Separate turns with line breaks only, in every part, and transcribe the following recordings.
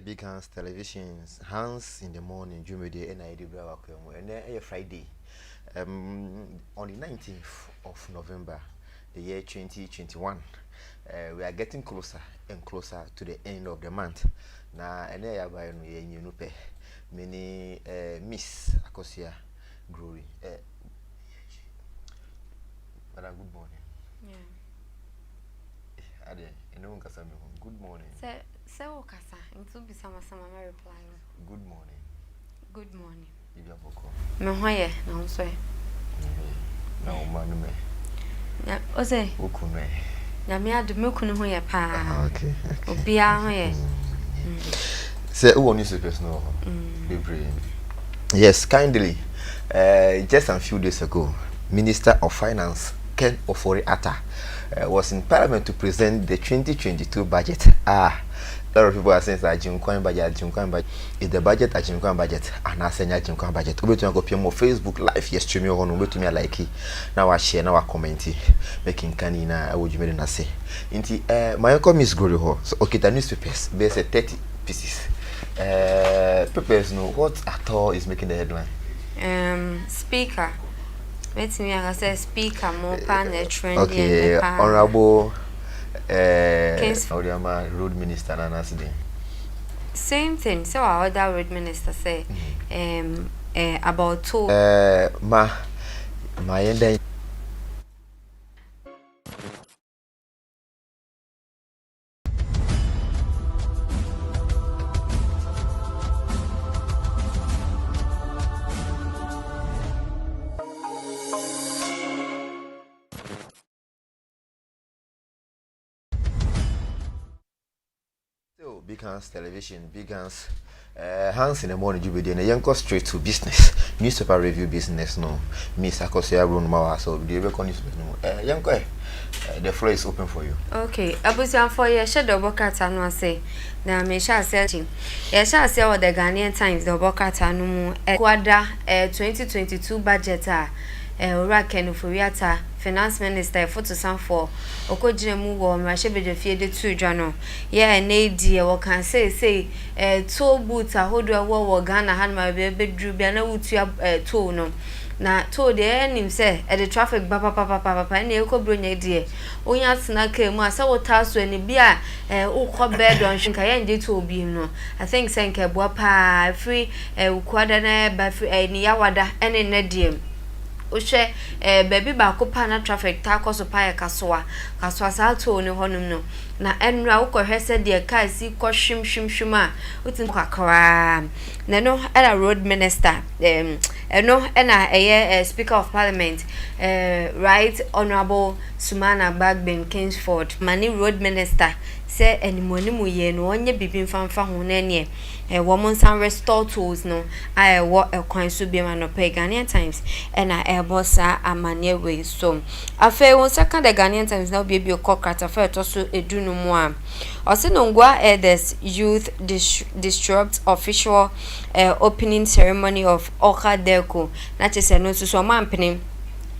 Big Hands Televisions, Hands in the Morning, Jumede, and I do and then Friday, on the 19th of November, the year 2021. We are getting closer and closer to the end of the month. Now, and I buy you know, many Miss Akosia Glory. Madam, good morning. Yeah. Ade, good morning.
So Kasa, into be some reply.
Good morning.
Good morning.
You have a call.
Mehoye, no so.
No man me.
Ya, ose.
Ukune.
Ya me adu me kunu hoye pa.
Okay.
Obia hoye.
Say who on newspapers no. Yes, kindly. Just a few days ago, Minister of Finance Ken Ofori-Atta was in Parliament to present the 2022 budget. A lot of people are saying that Jimkwan budget is the budget at Jimkwan budget, and I say Jimkwan budget. We to go on Facebook live yes stream your own. We to me like it. Now I share, now I comment, making canina. I would you mean say? Inti my uncle Miss Glory ho. So okay, the newspapers there's 30 pieces. Papers know what at all is making the headline.
Speaker. Let me say speaker more pan trend.
Okay, honorable. Road minister and
same thing. So our other road minister say about two
my end. Big Hands Television, Big Hands, Hands in the Morning, you be doing a young straight to business, newspaper review business. No, Miss Akosia Brunmawa, so the record newspaper. No, young guy, the floor is open for you.
Okay, Abusian for your shadow bokat and say, now me shall searching. Yes, shall say what the Ghanaian Times, the bokat and quadra 2022 budget. Ora Ken Ofori-Atta, Finance Minister for to some for Okojinemu wo Mrashebe fie de 2 Jano. Yeah, na die wo kan say toll booth ahodo wo Ghana han ma be bedru bia na wutua toll no. Na toll de enim say the traffic papa na ekobronya die. Onya tena ka mu asa wo taso ani bia ukọ bed on hwinka ya nje toll bi no. I think say nke boa pa free ukwada na ba free ni yawada ene na die. Oshe baby ba ko pa na traffic ta koso pa ya kasoa sa to ne honum no na enra wo kohwese de ka si ko hwim a utin kwakra na no era road minister eno na eye speaker of parliament right honorable Sumana Bagbin Kingsford mani road minister say animoni mu ye no onye bibin fanfa ho na ne wo mon san restore tools no wo kwan so bi ma no pe Ghanaian Times na bossa amane we so afa won second the Ghanaian Times na obi okokrata fa to so edunu mu a osinongwa this youth disrupt official opening ceremony of Oka Delco na chese no so mampene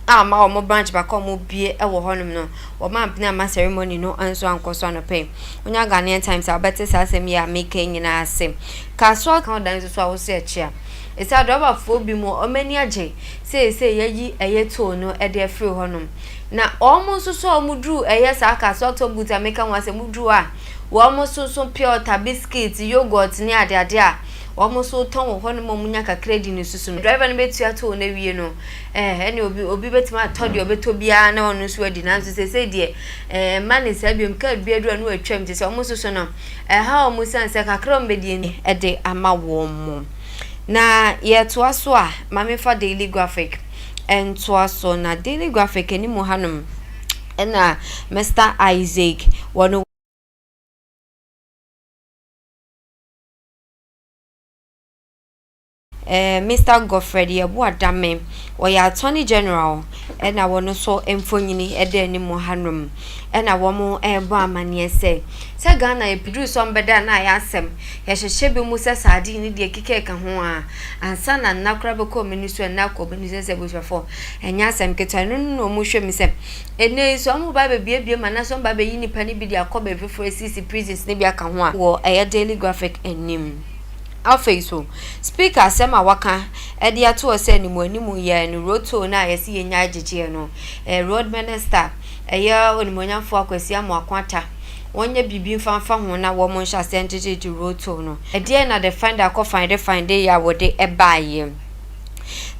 ma omo branch ba ko mo bie e wo honum no wo mampene ma ceremony no anso ankoso no pe onya Ghanaian Times abete sa asem ya make nyina asem kaso kan dan so a wo se achia esa droba fo bi mo omani age say yayi eye to no e de free honum na omo so omudru eye sa kaso to buta make an wase mudru a wo mo so pure ta biscuit yogurt ni ade a almost so ton ho no munya ka credit ni susu driver no betua to na wie no ene obi betima to de obeto bia na onu so adi na so say de mani sa biom ka bia du no atwam te say almost so no ha almost san say kakra mbedi ni e de ama wo mo na ye to aso a mame for daily graphic en to aso na daily graphic ni mo hanum na Mr. Isaac wono Mr. Godfrey Yebuadame oya attorney general na wono so emfonyini ede ni mo hanom na womo ebo amane se Ghana e produce on beda na ya asem ye hyehye be mu se sade ni de kikeka ho a ansa na nakra be ko ministry na ko be ni se bushafo enya asem ketwa no mo hwe mi se ene so mo ba be bie ma na so ba be yi nipa ni bi de akoba fefo CC prisons ni bi aka ho a wo Daily Graphic enim Afeiso speaker Sema Waka edi ato se ni mo animu ye no roto na yesi yenya agegye no road minister eya onimonyamfo akwasi amoakwata wonye bibi mfanfa ho na wo mo hya sentete roto no edi na the finder ko find ya wode ebaye.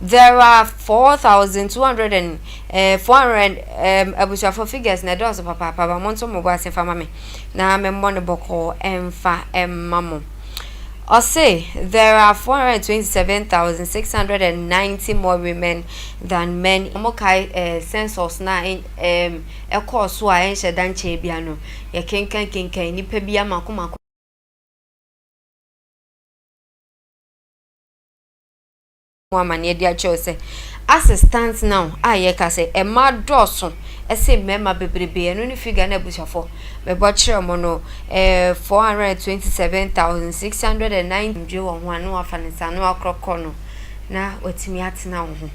There are 4,200 400 abusia for figures na those papa monto mo ba se fama me na me mo ne boko emfa emmamo. Or say there are 427,690 more women than men. Mokai census na course so a enche dan chebia no. Ye kenkan nipa bia makoma mani dia chose as it stands now aye ka say e ma doso e say mema bebrebe no ni figure na bushafo me bo kire mo no 427,609 dwe wo ho anu afanisa no akrokọ no na otimi atena wo ho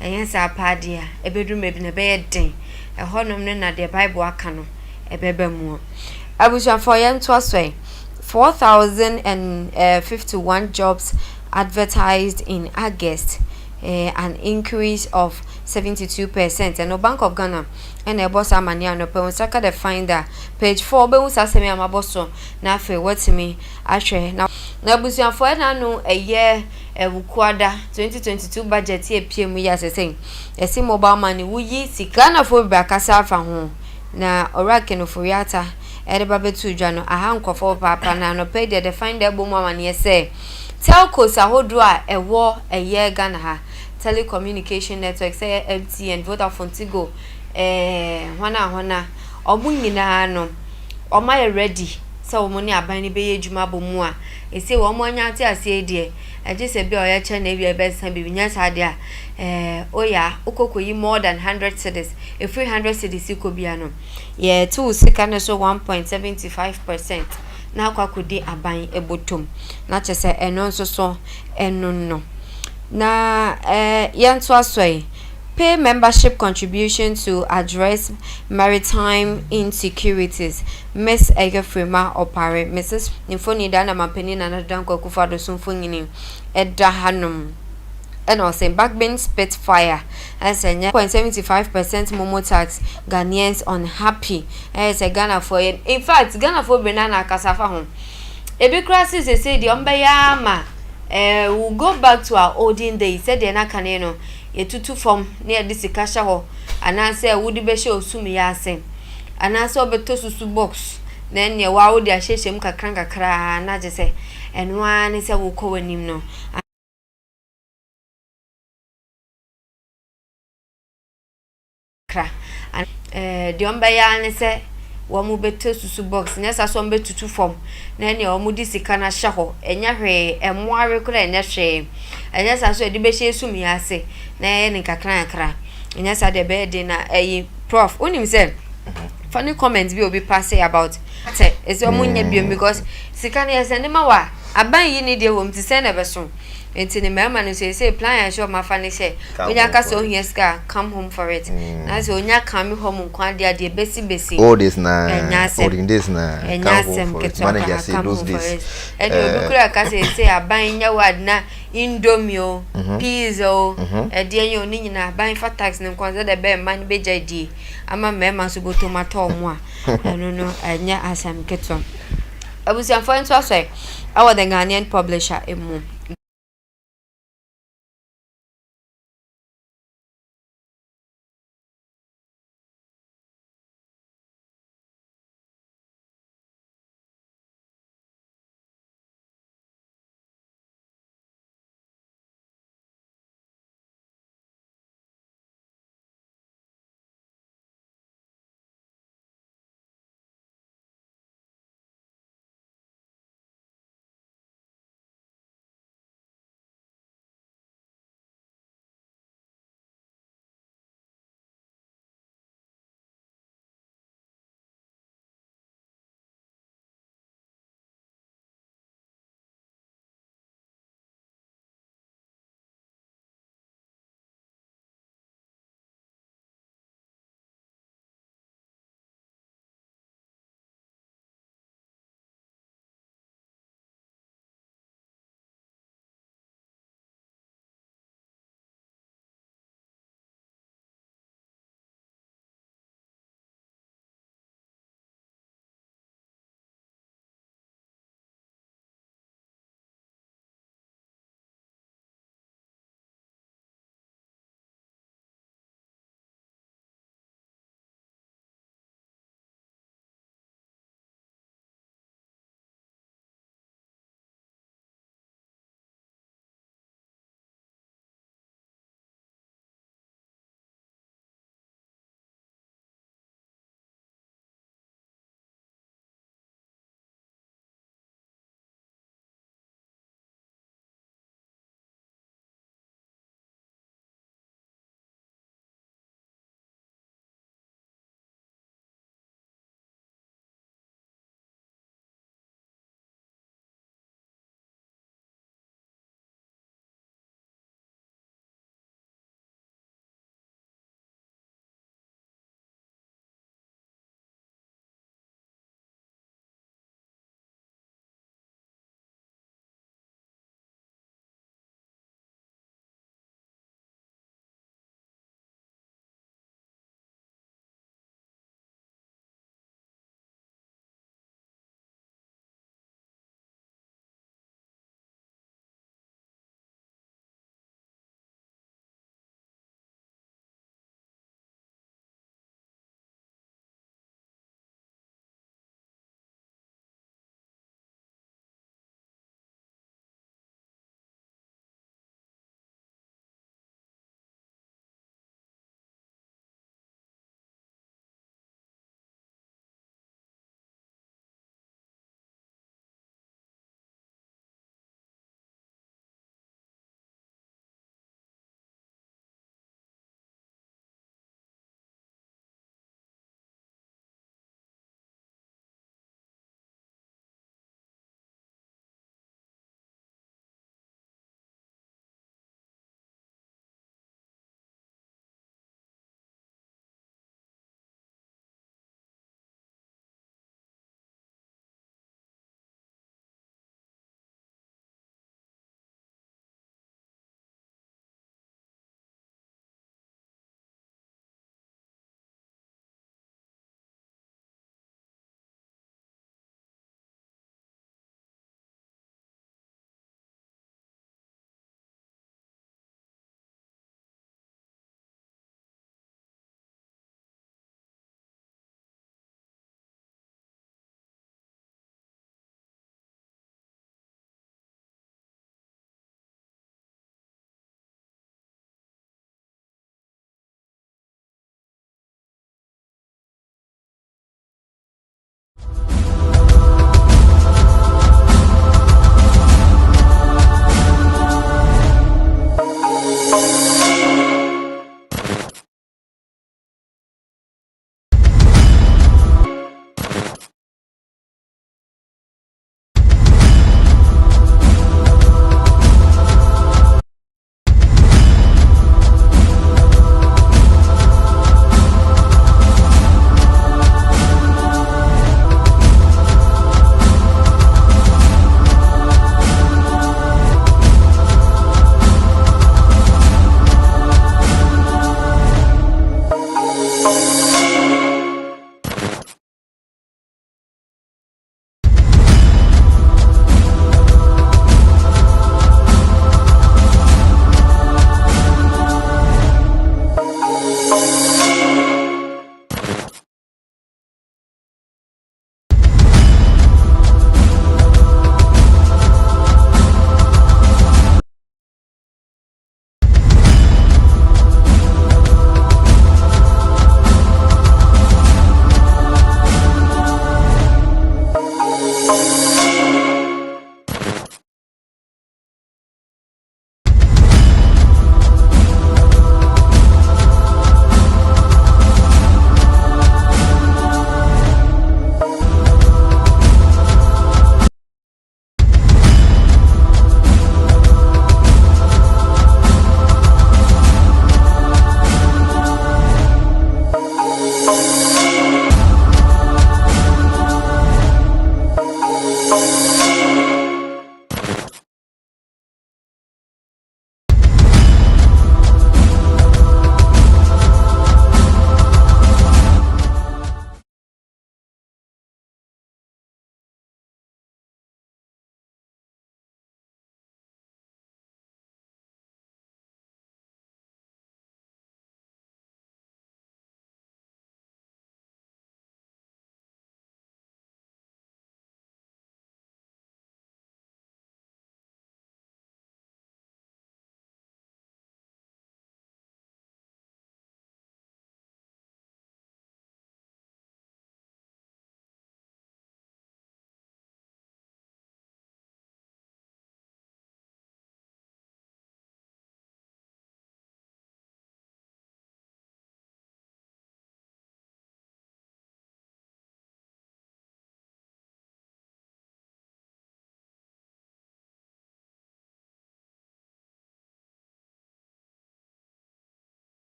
enye sa paade a ebedu mebi na be den e honom ne na the Bible aka no e beba mu abushafo ye nto aso 4,051 jobs advertised in August, an increase of 72%. And the Bank of Ghana and the boss amania no pe saka the finder page 4 be usa semi amaboso na fe what me ahwe na busuafo na no eye wukwada 2022 budget e piem ya sesen esi mobile money wuyi sika na fo bra kasa afa ho na orake no foriata ede babetu dwa no aha nkofo papa na no pe the finder bo mu amane se telcos ahodo a ewo eye Ghana ha telecommunication network say MTN Vodafone Tigo hona omunyina no omaye ready say omoni aban ni beye djuma bomu a ese wo omonya ate ase die eje se bi oya cha na bi ebesan bi nya sade a oya ukokoyi more than 100 cedis a 300 cedis ko bia no ye tu sika no so 1.75% na kwakodi aban ebotom na chese eno nso so eno no na yanto asoi pay membership contribution to address maritime insecurities. Miss Egefrima Opare Mrs. Nifoni Dana Mampeni na Danko Kufado Sumfuni Edda Hanum and also Backbane Spitfire as a 0.75% Momo tax Ghanaians unhappy as a Ghana for it. In fact, Ghana for banana cassava home. Ebi crisis they say the umbayama we'll go back to our olden days. Said the nakaneno ye tutu from near this kasha ho and answer would be show sumi yase and answer beto susu box then ye wow dia sheshe muka kranka kra na je say and one is a wo ko wanim no kra and the umbaya ne say wamu beto susu box nyasa so mbe tutu from na ne omu di sika na hye ho enya hwe emware kura enya hwe enya sa so edi be hye sumi yase na ye ne kakran kra enya sa de be de na prof onim say funny comments bi obi pass about say is omu nya bi because sika na yase ne ma wa aban yi ne de wom ti say na be so enti ne mama no say plan ya show ma fa ne say onya ka so hia ska come home for it na say onya come home nkwan de besi
all this na all this na manager say those days
and you kura ka say aban nya wad na indomie o peas o de anya oni nyina aban fa tax ne nkwan de be man be jadi ama mema so go tomato mo a no anya asam keton abusian for into asoi our the Ghanaian publisher emu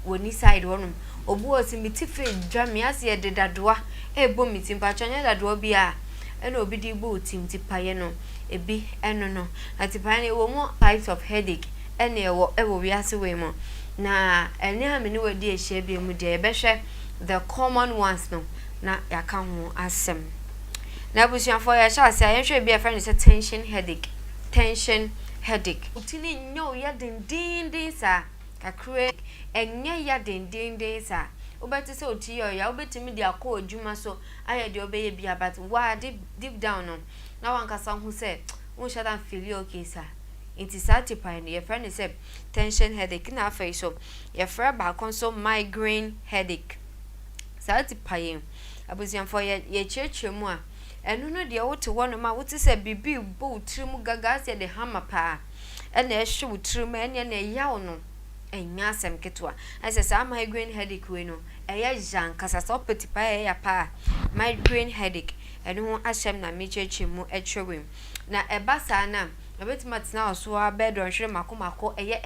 woni side wonum obu osi mitife dwa me ase ye dedadoa ebo mitimpa chanye dadoa bia ena obi di bo tim tipaye no ebi eno no atipaye ne wo mo types of headache ene ewo wiase we mo na ene ha me ne wadi ehia bi mu de ebehwe the common ones no na yaka ho asem na busuafo ya sha ase ayenhwe bi afa ne se tension headache utini nyo ya dindindin sa kakre enye ya dindindin sa obeti se oti ya obetimi di akọ odwuma so aye de obeye bia but wa deep down no na wankasa hu se won shada feel okay sa it is satisfying your friend is tension headache na face so your friend ba so migraine headache satisfying abusianfo ye chechemu a enu no de wote wono ma wote se bibi bo trimu gaga se de hammer pa ena ehwe wotrimu ene na yawo no enya asem ketwa ase sa migraine headache we no eya jan kasa so petipa ya pa migraine headache enu ho asem na mechechemu etwewem na ebasa na ebetimatina oso bed on hwere makomako eye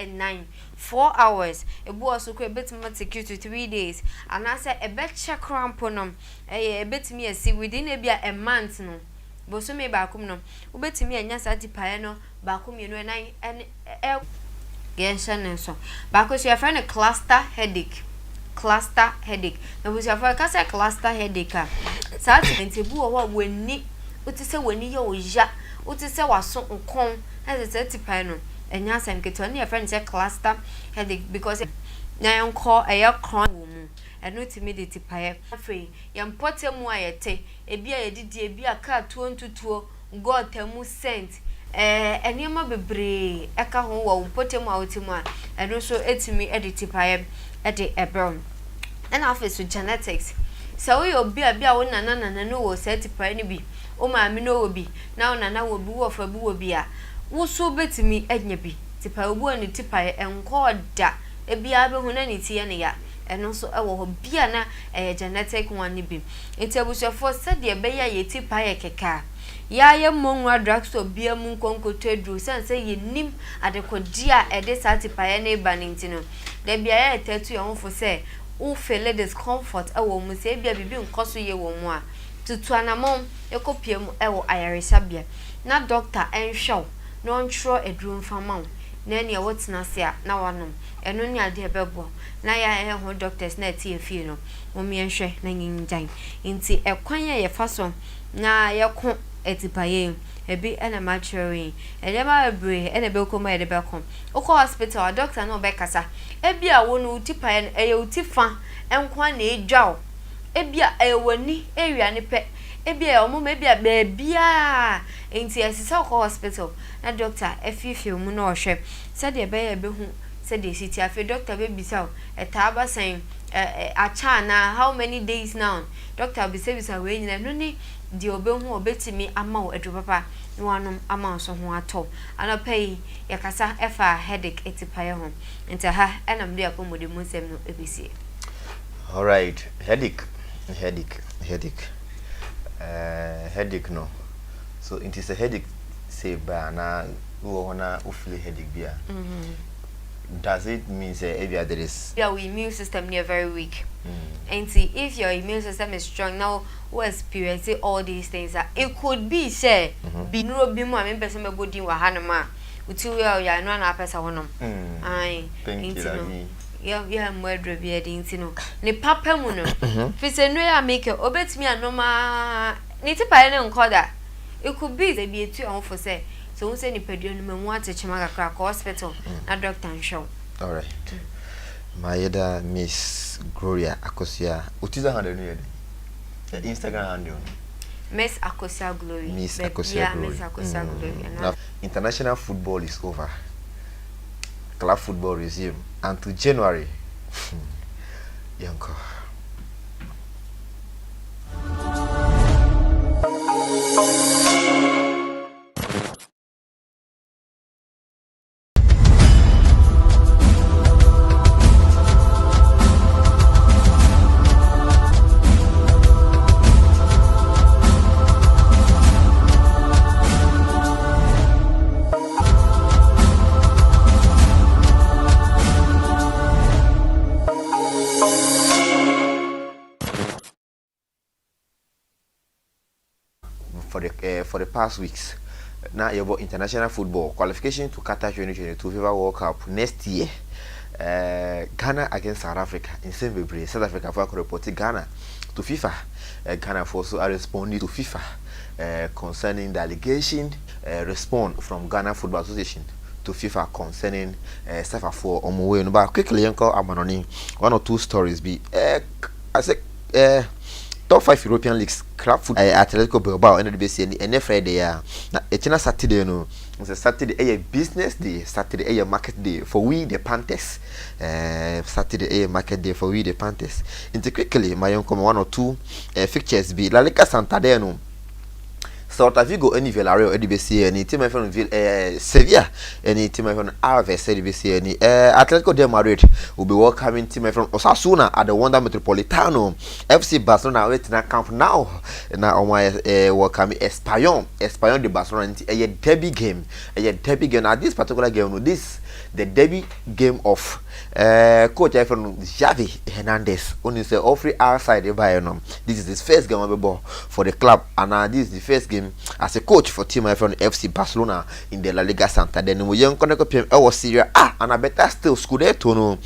4 hours ebu oso ko ebetimatiki to 3 days anase ebe check cramp no eye ebetimi esi within a month no boso me ba akum no obetimi anya satipae no ba akum yenu enan so ba ko so your friend cluster headache na bo so your friend kasa cluster headache a sa ntebu wo wani utise wani ye oja utise waso nkon ese tipae no enya asem keto na your friend say cluster headache because na yanko eya kron wo mu eno timi de tipae afei yampotemu ayete ebi ayedidi ebi aka tuo ntutuo gotemu scent eniema bebre eka ho wo potemu awotemu a eno so etimi editipae ede ebron na afei so genetics so we obi a wo nana no wo setipae ni bi o ma mi no wo bi na nana wo bi wo fa bi wo bi a wo so betimi enya bi tipae obu ani tipae enko da ebi abehu na ni tie ne ya eno so ewo ho bia na genetic one ni bi ntebusefo said ye be ya yeti pa ye keka ya ye monwa drugs so bia mu nkonkoto adru sense ye nim adekodia ede sati pa ye na ba ntino da bia ya tatu ye honfo se u feel discomfort ewo mu se bia bibi nkoso ye wo mu a tutu anamom ekopiem ewo ayaresa bia na doctor enhwew no ntro adru mfama na ne wotina se a na wanom eno ni ade ebebo na ya ho doctors na tie fie no omienhwe na nyinjan nti ekwan ye faso na yeko etipaye ebi ena maturing elema ebre ena be koma ede be kom oko hospital doctor na obekasa ebi a wo no utipaye eye utifa enkwan na edwaw ebi a ewani area ne pe ebi a omo ebi a bia nti asisa oko hospital na doctor efifie mu na ohwe said e be hu said the city afi doctor be bisa etaba saying acha na how many days now doctor be say bisa we nyina no ni di obehu obetimi ama o edu papa no anum ama so ho ato anapai yakasa efa headache etipaye ho nti ha enam de apomode musem no ebisi.
All right, headache no so it is a headache say ba na wo na o feel headache bia does it mean say there is
your immune system near very weak and see if your immune system is strong now we experience all these things it could be say be no be mo am person me body wa hanama uti we ya no na pesa honom ai ya mwedro bi edi no ni papa mu no fi se no ya make obetimi anoma ni tipa ne nkoda it could be say be etu on for say so we say ni pedio no mu atechema kakra ko hospital na doctor show.
All right. My Miss Gloria Akosia utiza handle no yede Instagram handle
Miss Akosia Glory.
Miss Akosia Glory. Now, international football is over. Club football resume until January. Yanko. for the past weeks. Now about international football qualification to Qatar 2022 FIFA World Cup next year. Ghana against South Africa in Zimbabwe. South Africa for reported Ghana to FIFA. Ghana for also responding to FIFA concerning the allegation respond from Ghana Football Association to FIFA concerning Safa for Omowe. But quickly, Uncle Amanoni, 1 or 2 stories be I said top 5 European leagues club foot Atletico Bilbao and the BC and Friday na it's Saturday no it's a Saturday a business day, Saturday a market day for we the Panthers. Saturday a market day for we the Panthers. Into quickly my uncle 1 or 2 fixtures be La Liga Santander no Celta Vigo any Villarreal EDBC any team from Sevilla any team from Aves EDBC any Atletico de Madrid will be welcoming team from Osasuna at the Wanda Metropolitano. FC Barcelona waiting at camp now welcoming Espanyol de Barcelona a derby game now this particular game the derby game of coach from Xavi Hernandez only say all free outside the Bayern. This is his first game of ball for the club and this is the first game as a coach for team from FC Barcelona in the La Liga Santander. Then we young connect PM was Syria and a better still Scudetto no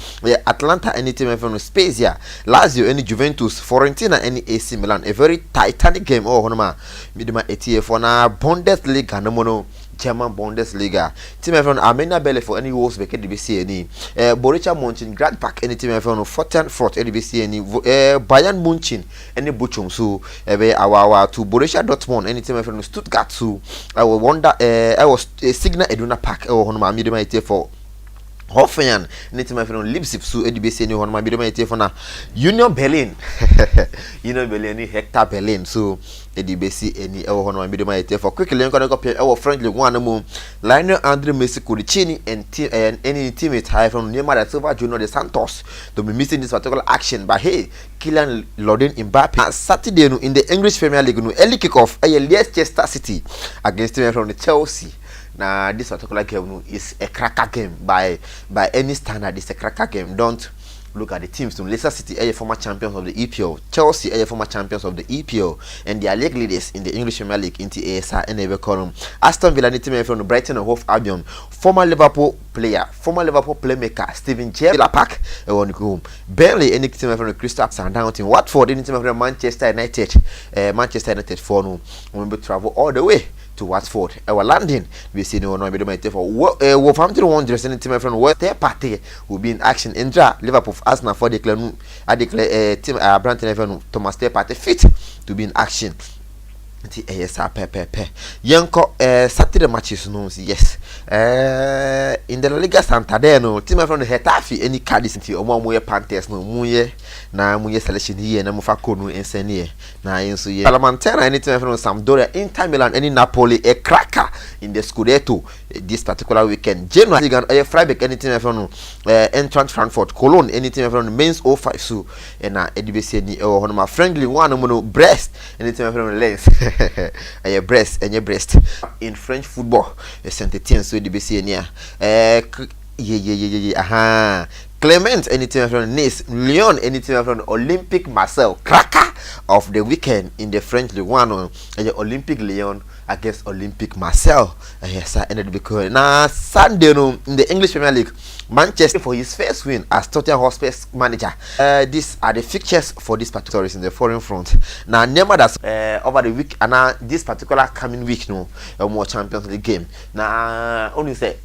Atlanta any team from Spezia, Lazio any Juventus, Fiorentina any AC Milan. A very titanic game honoma midima ETF for na Bundesliga no mono German Bundesliga. Team from Arminia Bielefeld for any Wolfsburg EDBC any Borussia Mönchengladbach any team from Frankfurt EDBC any Bayern München any Bochum so our to Borussia Dortmund any team from Stuttgart so I will wonder I was Signal Iduna Park honoma midima ETF for Hoffenheim anytime I from Leipzig so EDBC any one my midima for na Union Berlin any Hector Berlin so EDBC any one my midima for quickly our friendly one mo Lionel Andre Messi Cudicini and any teammate high from Neymar da Silva Junior de Santos to be missing this particular action but hey Kylian Mbappe Saturday no in the English Premier League no early kick-off Leicester City against team from the Chelsea. Now this particular game is a cracker game by any standard. It's a cracker game. Don't look at the teams. Leicester City are former champions of the EPL. Chelsea are former champions of the EPL, and they are league leaders in the English Premier League in the ASR and Ever column. Aston Villa team from Brighton and Hove Albion. Former Liverpool playmaker Steven Gerrard Park home. Burnley any team from the Crystal Southampton. Watford any team from Manchester United. Manchester United for no. We travel all the way to Watford. Our landing we see no for Wolverhampton Wanderers and team from West Party will be in action in Liverpool Arsenal for declare team Branton Evan Thomas Partey fit to be in action. Yanko Saturday matches no yes in the La Liga Santander no team from the Getafe any Cadiz into omo Panthers no muye na muye selection here na mufa ko no ensene na yenso ye Salernitana any team from Sampdoria, Inter Milan any Napoli a cracker in the Scudetto this particular weekend. Genoa Liga Freiburg any team from Eintracht Frankfurt, Cologne any team from Mainz 05 so na EDBC ni honoma friendly one no Brest any team from Lens Brest in French football Saint-Étienne so EDBC ni Clement anything from Nice, Lyon anything from Olympique Marseille, cracker of the weekend in the French League One and the Olympique Lyon against Olympique Marseille. Yes, I ended because now Sunday no, in the English Premier League, Manchester for his first win as Tottenham Hotspur's manager. These are the fixtures for this particular in the foreign front. Now, never that's over the week and now this particular coming week no, more Champions League game. Now only say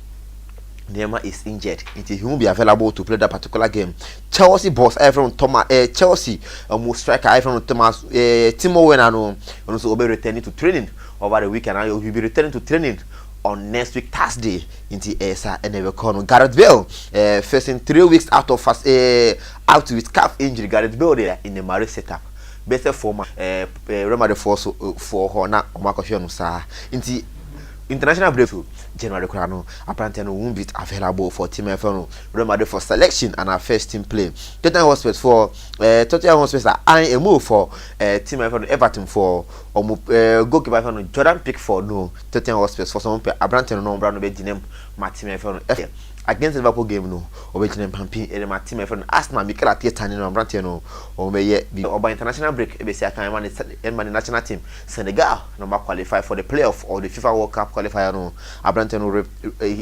Neymar is injured. He won't be available to play that particular game. Chelsea boss from Thomas Chelsea most striker from Thomas Timo Werner and also will be returning to training over the weekend. And he will be returning to training on next week Thursday in the ASA and never corner. Gareth Bale facing 3 weeks out of out with calf injury. Gareth Bale there in the Marais setup. Better former Real Madrid for Hona Omakoshionu sa in the international breakthrough. January Crano, apparently won't be available for Team FM Real Madrid for selection and our first team play. Tottenham Hotspur for Tottenham Hotspur are eyeing a move for Team FM Everton for goalkeeper FM Jordan Pickford. No, Tottenham Hotspur for some apparently no Brown be name my Team FM against the Liverpool game no obejine pampi e ma team FM Arsenal Mikel Arteta ni no brante no o meye bi oba international break e be sia kan man national team Senegal no ma qualify for the playoff or the FIFA World Cup qualifier no abrante no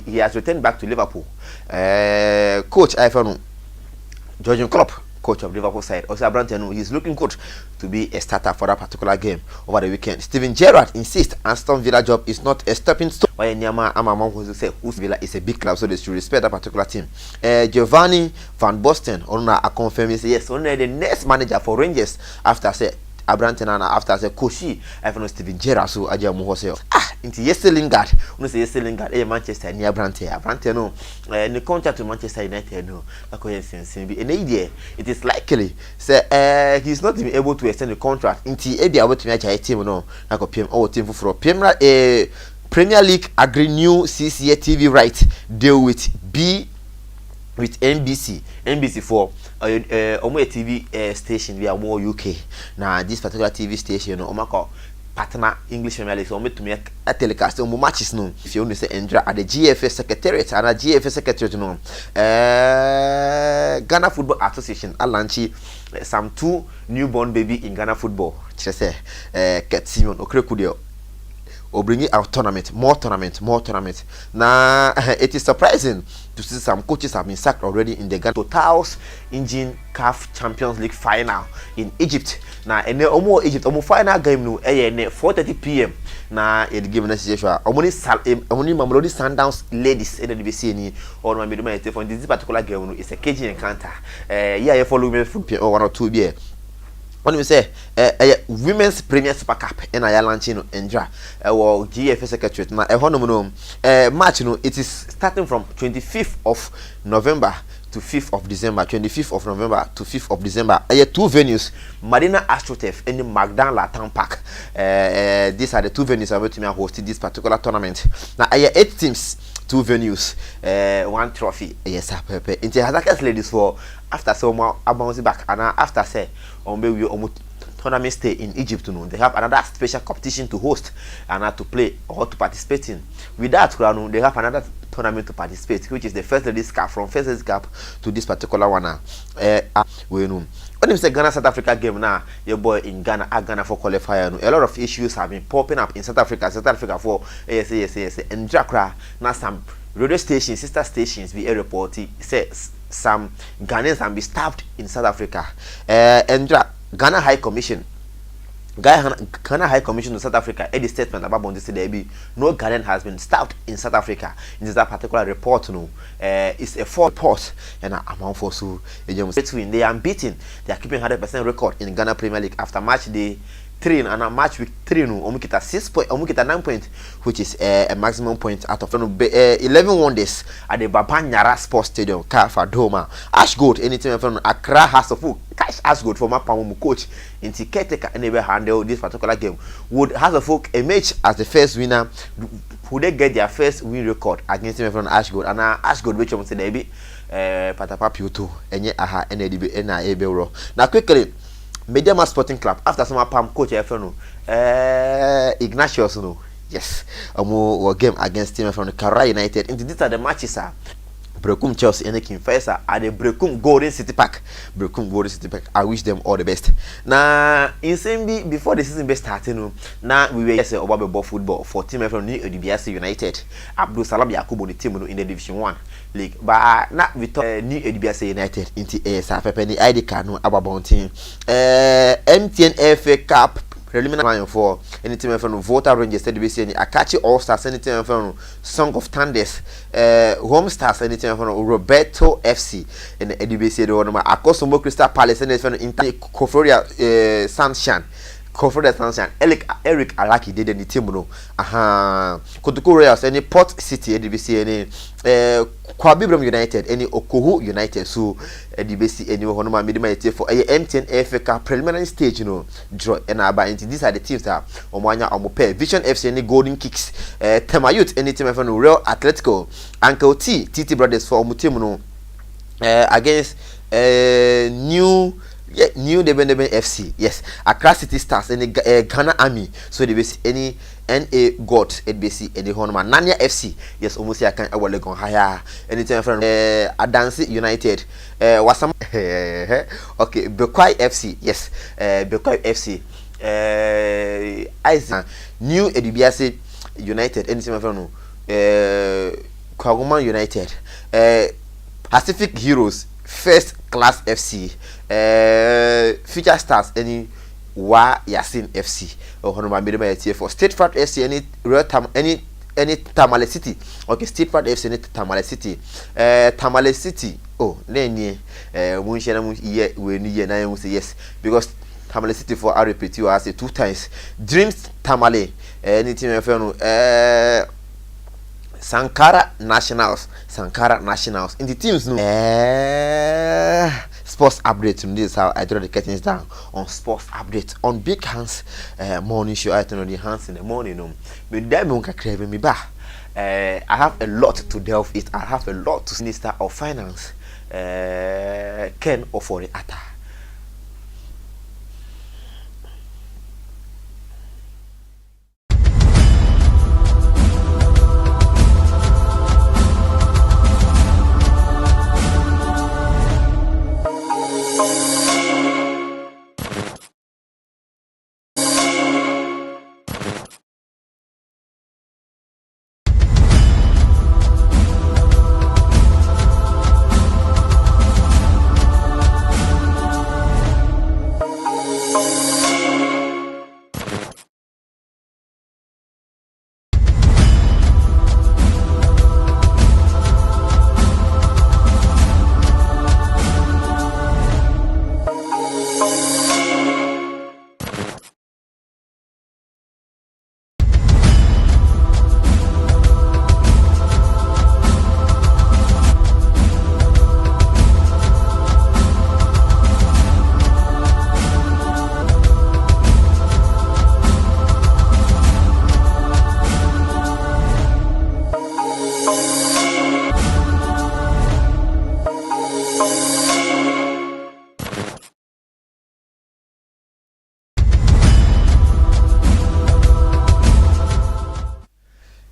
he has returned back to Liverpool. Coach IFN Jurgen Klopp, coach of Liverpool side, also Abrante, he's looking good to be a starter for that particular game over the weekend. Steven Gerrard insists Aston Villa job is not a stepping stone. Why Nyama Amamon who say Villa is a big club, so they should respect that particular team. Giovanni Van Basten, owner, a confirming yes, only the next manager for Rangers after say Abrante Nana after say Koshi, I know Steven Gerrard so Aja Muho say into Jesse Lingard, no say Jesse Lingard, Manchester near Abrante no, the contract to Manchester United no, it is likely say he's not even able to extend the contract into a able to match a team no, like a PM or team for Premier League agree new CCA TV right deal with NBC for TV station via more UK. Now this particular TV station no partner English Premier League so to make a telecast on matches no if you only say Endra at the GFS secretariat and a GFS secretariat no Ghana Football Association alanchi some 2 newborn baby in Ghana football say Ket Simon Okrekudio or bringing out more tournament. Now it is surprising to see some coaches have been sacked already in the Ghana Total's Engine CAF Champions League final in Egypt. Now and Egypt final game no 4:30 p.m. Now it given a situation. Omoni Mamelodi Sundowns ladies in the BC ni or my middle for this particular game no is a KG encounter. Yeah, follow me from 1 or 2 years. When we say Women's Premier Super Cup and I launching Endra or GFS Secretariat now a match it is starting from 25th of November to 5th of December 25th of November to 5th of December 2 venues Marina Astroturf and Magdan Latam Park. These are the 2 venues I'm going to host this particular tournament. Now 8 teams, 2 venues, 1 trophy. Yes, Pepe. Into Hazakas ladies for after so more bounce back and after say on we tournament stay in Egypt no they have another special competition to host and to play or to participate in. With that they have another tournament to participate, which is the First Ladies Cup from First Ladies Cup to this particular one. We know when you say Ghana South Africa game now, your boy in Ghana for qualifier. A lot of issues have been popping up in South Africa for yes and Jakra now some radio stations, sister stations be a report says some Ghanaians have been stabbed in South Africa. And Ghana High Commission to South Africa a statement about this day no Ghanaian has been stabbed in South Africa. In this particular report no it's a full report and amount for so they are unbeaten. They are keeping 100% record in Ghana Premier League after match day 3 and a match week 3 no omukita 6 point omukita 9 point which is a maximum point out of 11 wonders at the Babanyara Sports Stadium Kafa Doma. Ashgold anything from Accra House of Folk Cash Ashgold former Pamumu coach in caretaker and never handle this particular game. Would House of Folk emerge as the first winner? Would they get their first win record against him from Ashgold and Ashgold which I'm saying maybe Patapa Puto and aha and Ebro. Now quickly Mediama Sporting Club after some Pam coach FNO Ignatius no yes game against team from the Kara United. Into these are the matches Brekum Chelsea and King Faisal at the Brekum Golden City Park. I wish them all the best. Now in same before the season best starting now we were say about football for team from New Edibiasi United. Abdul Salam Yakubu the team in the Division 1 league but not with New Edibiasi United into Pepe ID card no about team MTN FA Cup preliminary for any team from Volta Rangers DBC and Akachi All Stars any team from Song of Thunders Home Stars any team from Roberto FC and DBC the one Akosombo Crystal Palace any from Inter Koforia Sunshine Crawford Expansion, Eric Alaki did any team no. Aha, Kotoko Royals, any Port City, DBC, any Kwabibram United, any Okohu United, so DBC, any Honoma Midimate for a MTN Africa preliminary stage, draw and about these are the teams that Omanya Omope, Vision FC, any Golden Kicks, Temayut, any team of Real Atletico, Uncle TT Brothers for Omutimuno against New Deben FC, yes. Accra City Stars, any Ghana Army, so they base any NA God, NBC, any Honma, Nanya FC, yes, almost I can't go higher. Anytime from Adansi United, was some okay, Bekwai FC, yes, Bekwai FC, Isaac, New Edibiase United, anytime from Kwaguma United, Pacific Heroes. First Class FC, Future Stars, any Wa Yasin FC, or Honoma Midima for State Fat FC, any real time, any Tamale City, okay, State Fat FC, any Tamale City, Tamale City, oh, Lenny, Munshana, we need a say yes, because Tamale City for I repeat you, I say 2 times. Dreams Tamale, anything Sankara Nationals in the teams no sports update. This is how I draw the curtains down on sports update on Big Hands morning show. I turn on the hands in the morning I have a lot to delve it. I have a lot to Minister of Finance Ken Ofori-Atta.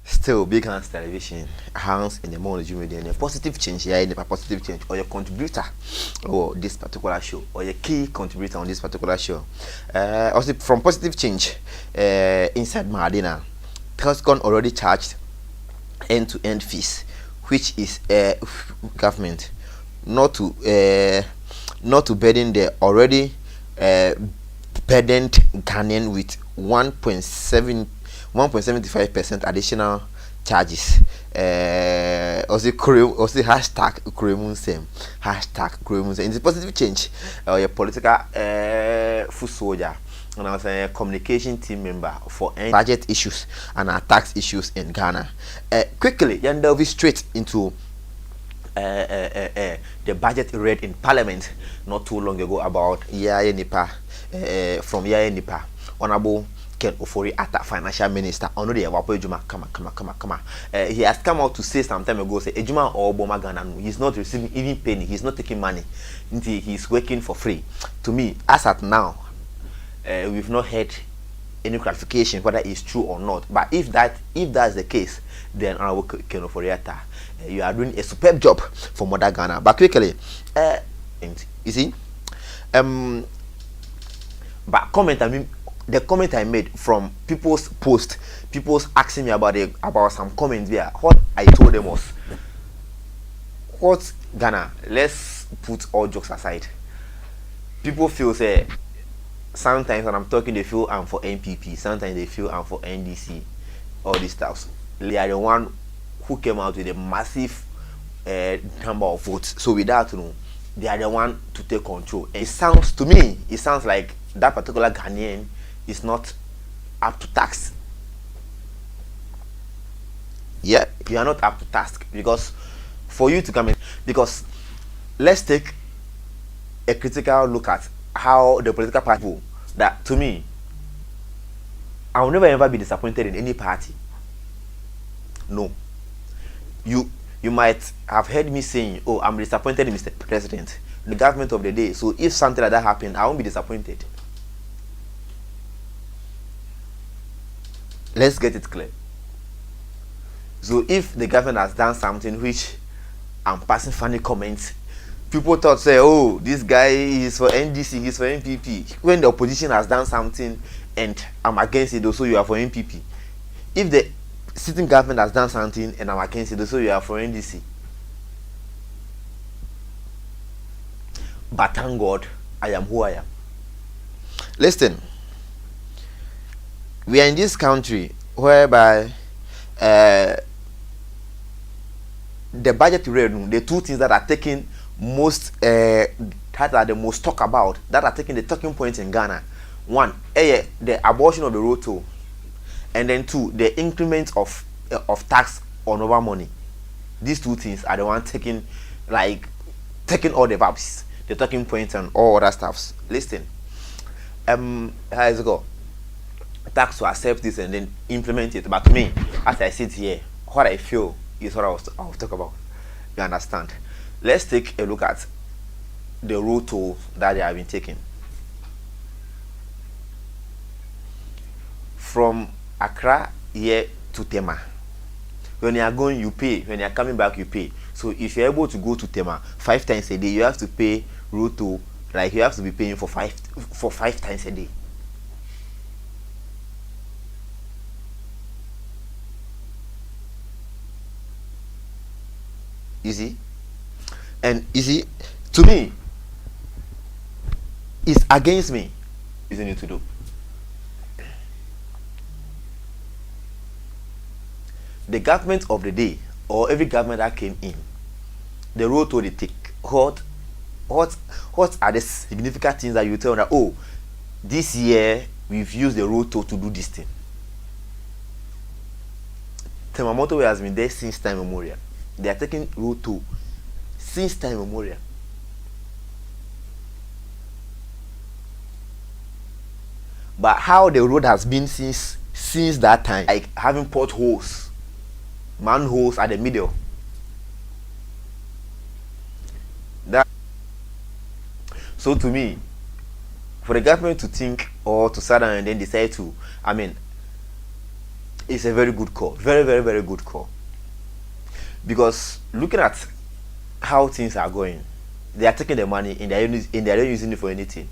Still, Big Hands Television, Hands in the morning, you may a positive change here, a positive change, or your contributor or this particular show, or your key contributor on this particular show. Also, from positive change, inside Mahadina, Tescon already charged end-to-end fees, which is government not to burden the already burdened Ghanaian with 1.75% additional charges. Also hashtag Kuremunsem. It's a positive change. Your political foot soldier and I was a communication team member for budget issues and tax issues in Ghana. Quickly, then delve straight into the budget read in Parliament not too long ago about Yaya Nipa from Yaya Nipa, Honorable Ken Ofori-Atta, Financial Minister. Ono de Wapo Ejuma, come. He has come out to say some time ago, say Ejuma or Obama Ghana, he's not receiving even penny, he's not taking money, he's working for free. To me, as at now, we've not heard any clarification whether it's true or not. But if that's the case, then Honorable Ken Ofori-Atta, you are doing a superb job for Mother Ghana. But quickly, you see, but the comment I made from people's post, people's asking me about some comments there. What I told them was, what Ghana, let's put all jokes aside. People feel say sometimes when I'm talking they feel I'm for NPP, sometimes they feel I'm for NDC, all these stuff. They are the one who came out with a massive number of votes. So with that, they are the one to take control. It sounds like that particular Ghanaian is not up to task. Yeah, you are not up to task, because for you to come in, because let's take a critical look at how the political party, that to me, I will never ever be disappointed in any party. No. You might have heard me saying, oh, I'm disappointed in Mr. President, the government of the day. So if something like that happened, I won't be disappointed. Let's get it clear. So if the government has done something which I'm passing funny comments, people thought, say, oh, this guy is for NDC, he's for NPP. When the opposition has done something and I'm against it, also you are for NPP. If the sitting government has done something and I'm against it, also you are for NDC. But thank God, I am who I am. Listen, we are in this country whereby the budget revenue, the two things that are taking most, that are the most talk about, that are taking the talking points in Ghana. One, the abortion of the road toll, and then two, the increment of tax on over money. These two things are the ones taking all the vibes, the talking points, and all other stuffs. Listen, how is it go? Tax to accept this and then implement it. But to me, as I sit here, what I feel is what I'll talk about. You understand? Let's take a look at the road toll that they have been taking. From Accra here to Tema. When you are going, you pay. When you are coming back, you pay. So if you're able to go to Tema 5 times a day, you have to pay road toll. Like you have to be paying for five times a day. You see? And you see, to me, it's against me, isn't it, to do? The government of the day, or every government that came in, the road to the take. What are the significant things that you tell that, oh, this year we've used the road to do this thing? Tema Motorway has been there since time immemorial. They are taking road to since time immemorial. But how the road has been since that time, like having potholes, manholes at the middle. So to me, for the government to think or to sit down and then decide to, it's a very good call, very, very, very good call. Because looking at how things are going, they are taking the money and they are not using it for anything.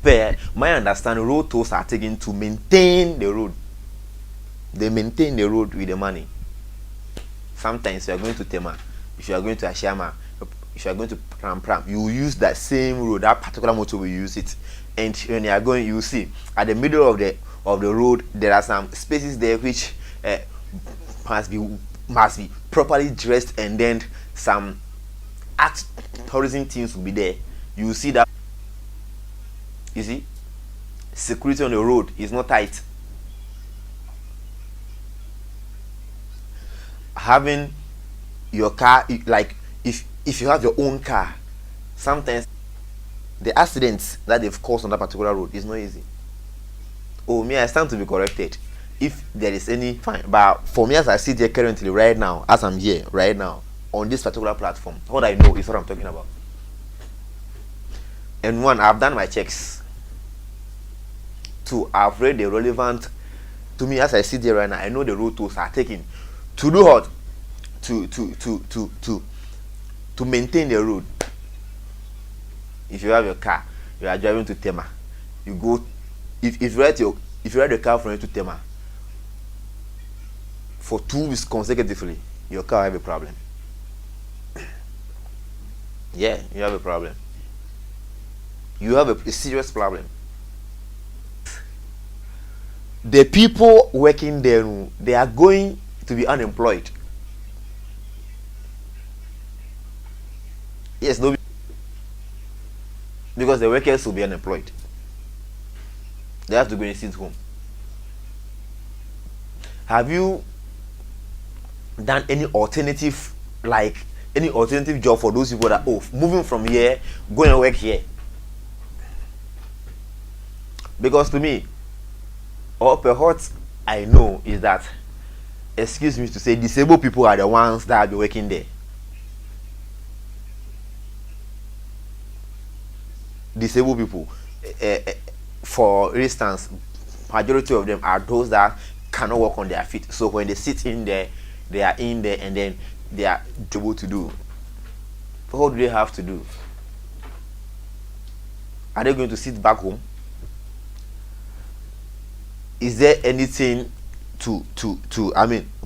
But my understanding, road tolls are taken to maintain the road. They maintain the road with the money. Sometimes you are going to Tema, if you are going to Ashama, if you are going to Pram, you use that same road, that particular motor will use it. And when you are going, you see at the middle of the road there are some spaces there which must be properly dressed, and then some art tourism things will be there. You see that, you see, security on the road is not tight. Having your car, like if you have your own car, sometimes the accidents that they've caused on that particular road is not easy. Oh, me, I stand to be corrected if there is any, fine. But for me, as I sit here currently right now, as I'm here right now on this particular platform, what I know is what I'm talking about. And one, I've done my checks. Two, I've read the relevant, to me, as I sit here right now, I know the road tolls are taken to do what? To maintain the road. If you have your car, you are driving to Tema, you go, if you ride the car from here to Tema for 2 weeks consecutively, your car will have a problem. Yeah, you have a problem. You have a serious problem. The people working there, they are going to be unemployed. Yes, no. because the workers will be unemployed. They have to go and sit home. Have you done any alternative, like any alternative job for those people that moving from here, going and work here? Because to me, or per what I know is that, excuse me to say, disabled people are the ones that will be working there. Disabled people, for instance, majority of them are those that cannot walk on their feet. So when they sit in there, they are in there, and then they are able to do. What do they have to do? Are they going to sit back home? Is there anything to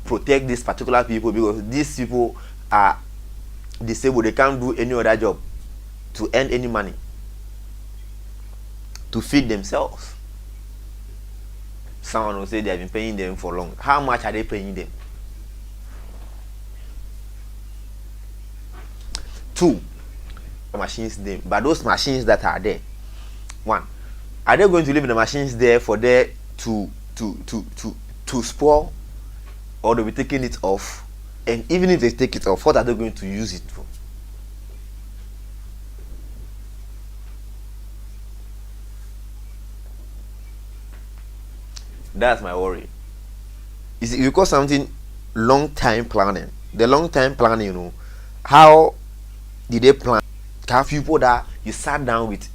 protect these particular people? Because these people are disabled, they can't do any other job to earn any money to feed themselves. Someone will say they have been paying them for long. How much are they paying them? 2, machines there. But those machines that are there, 1, are they going to leave the machines there for there to spoil, or they'll be taking it off? And even if they take it off, what are they going to use it for? That's my worry. Is it because something long time planning? The long time planning, how did they plan? Have people that you sat down with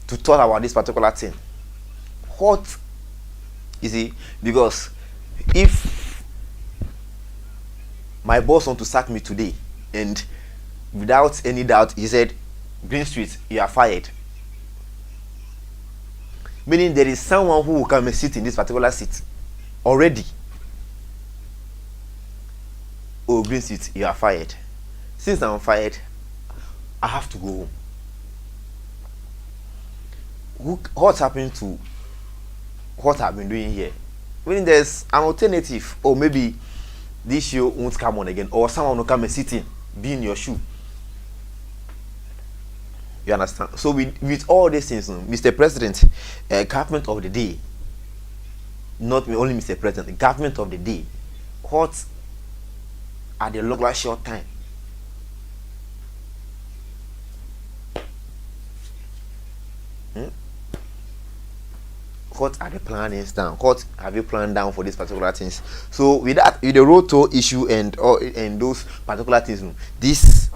to talk about this particular thing? What is it? Because if my boss want to sack me today, and without any doubt he said, Green Street, you are fired, meaning there is someone who will come and sit in this particular seat already. Oh, Green Street, you are fired. Since I'm fired, I have to go home. What's happened to what I've been doing here? Meaning there's an alternative, or maybe this show won't come on again, or someone will come and sit in, be in your shoe. You understand? So with all these things, Mr. President, government of the day, not only Mr. President, government of the day, what are the longer short time? What are the plannings down? What have you planned down for these particular things? So with that, with the road toll issue and those particular things, this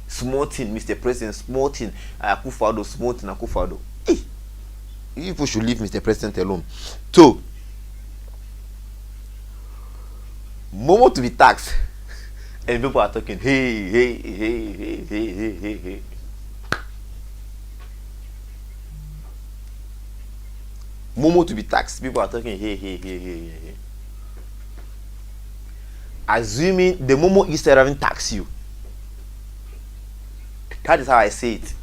small thing, Mr. President, small thing, Akufo-Addo, small thing, Akufo-Addo. Hey, you people should leave Mr. President alone. So, Momo to be taxed, and people are talking, hey. Momo to be taxed, people are talking, hey. Assuming the Momo is having tax you. That is how I say it.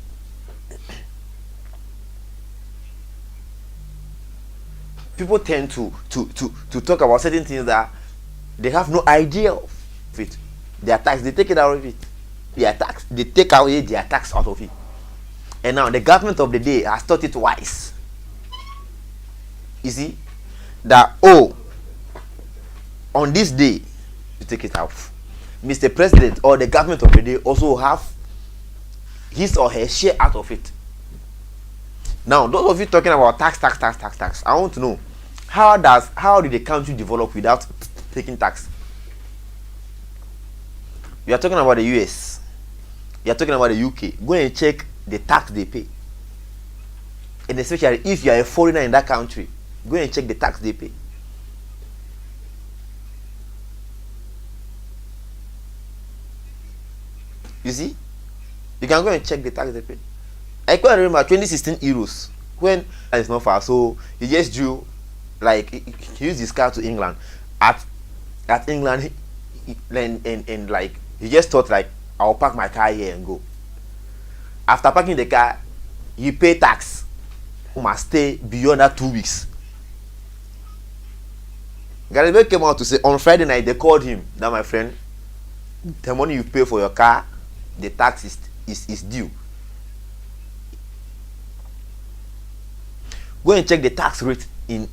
People tend to talk about certain things that they have no idea of it. They are taxed, they take it out of it. They are taxed, they take away their tax out of it. And now the government of the day has taught it wise. You see that on this day you take it off. Mr. President or the government of the day also have his or her share out of it. Now, those of you talking about tax, I want to know how did the country develop without taking tax? You are talking about the US. You are talking about the UK. Go and check the tax they pay. And especially if you are a foreigner in that country, go and check the tax they pay. You see? You can go and check the tax they pay. I quite remember 2016 euros, when it's not far, so he just drew, like, he used his car to England. At England, and like, he just thought, like, I'll park my car here and go. After parking the car, he pay tax. He must stay beyond that 2 weeks. Garibay came out to say, on Friday night, they called him, that my friend, the money you pay for your car, the tax is due. Go and check the tax rate in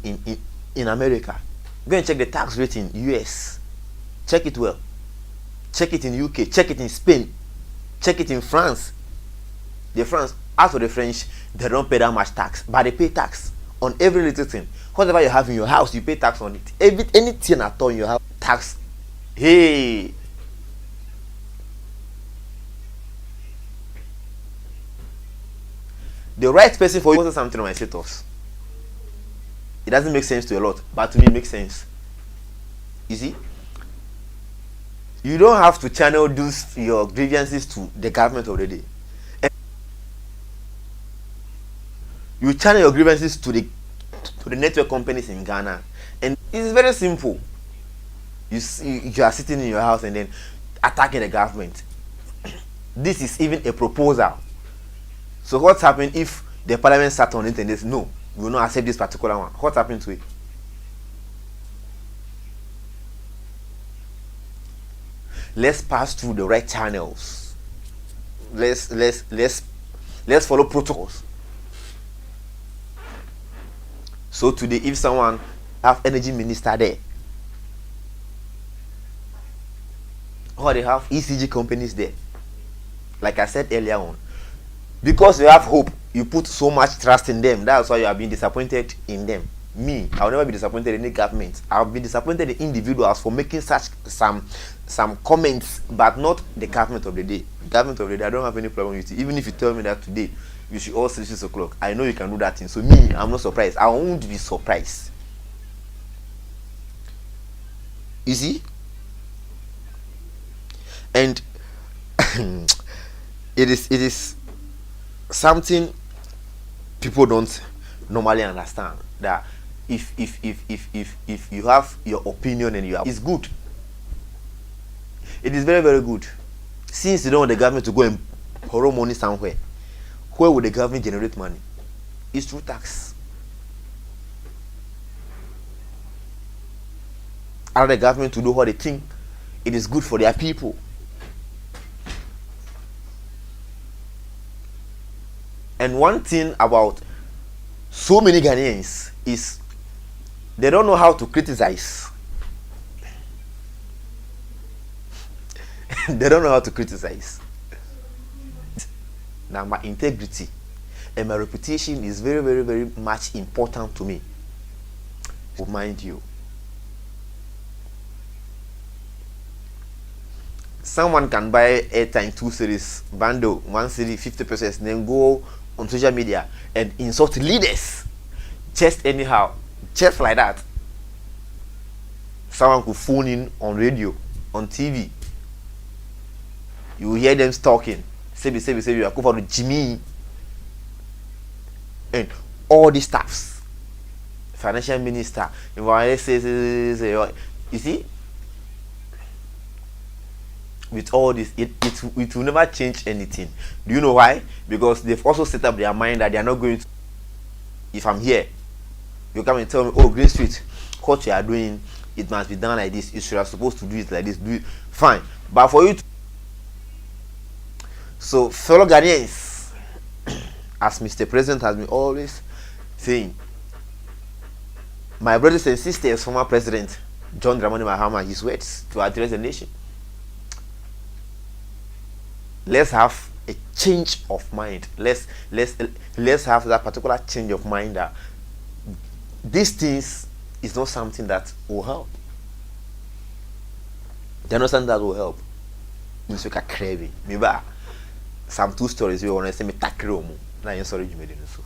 America. Go and check the tax rate in US. Check it well. Check it in UK. Check it in Spain. Check it in France. The France, as for the French, they don't pay that much tax, but they pay tax on every little thing. Whatever you have in your house, you pay tax on it. Anything at all you have tax. Hey. The right person for you was something on my status. It doesn't make sense to a lot, but to me it makes sense. You see? You don't have to channel your grievances to the government of the day. You channel your grievances to the network companies in Ghana, and it's very simple. You are sitting in your house and then attacking the government. This is even a proposal. So what's happened if the parliament sat on it and they say, no, we will not accept this particular one? What happened to it? Let's pass through the right channels. Let's follow protocols. So today, if someone have energy minister there, or they have ECG companies there, like I said earlier on, because you have hope, you put so much trust in them. That's why you have been disappointed in them. Me, I'll never be disappointed in any government. I've been disappointed in individuals for making such some comments, but not the government of the day. Government of the day, I don't have any problem with it. Even if you tell me that today you should all sleep 6 o'clock, I know you can do that thing. So me, I'm not surprised. I won't be surprised. You see? And it is something people don't normally understand, that if you have your opinion and it's good. It is very, very good. Since you don't want the government to go and borrow money somewhere, where would the government generate money? It's through tax. Allow the government to do what they think it is good for their people. And one thing about so many Ghanaians is they don't know how to criticize. They don't know how to criticize. Now my integrity and my reputation is very, very, very much important to me. Mind you, someone can buy airtime 2 cedis, bundle 1 cedi 50%, then go on social media and insult leaders just anyhow, just like that. Someone could phone in on radio, on TV. You will hear them talking. Say, you are going for Jimmy and all these staffs, financial minister, you see, with all this, it will never change anything. Do you know why? Because they've also set up their mind that they are not going to. If I'm here, you come and tell me, oh, Green Street, what you are doing, it must be done like this. You are supposed to do it like this. Do it fine, but for you to. So, fellow Ghanaians, as Mr. President has been always saying, my brothers and sisters, former President John Dramani Mahama, his words to address the nation. Let's have a change of mind. Let's have that particular change of mind that these things is not something that will help. They're not something that will help. Mr. Craving. Maybe some 2 stories we want to say me takro mu na yen sorry jumedi no so.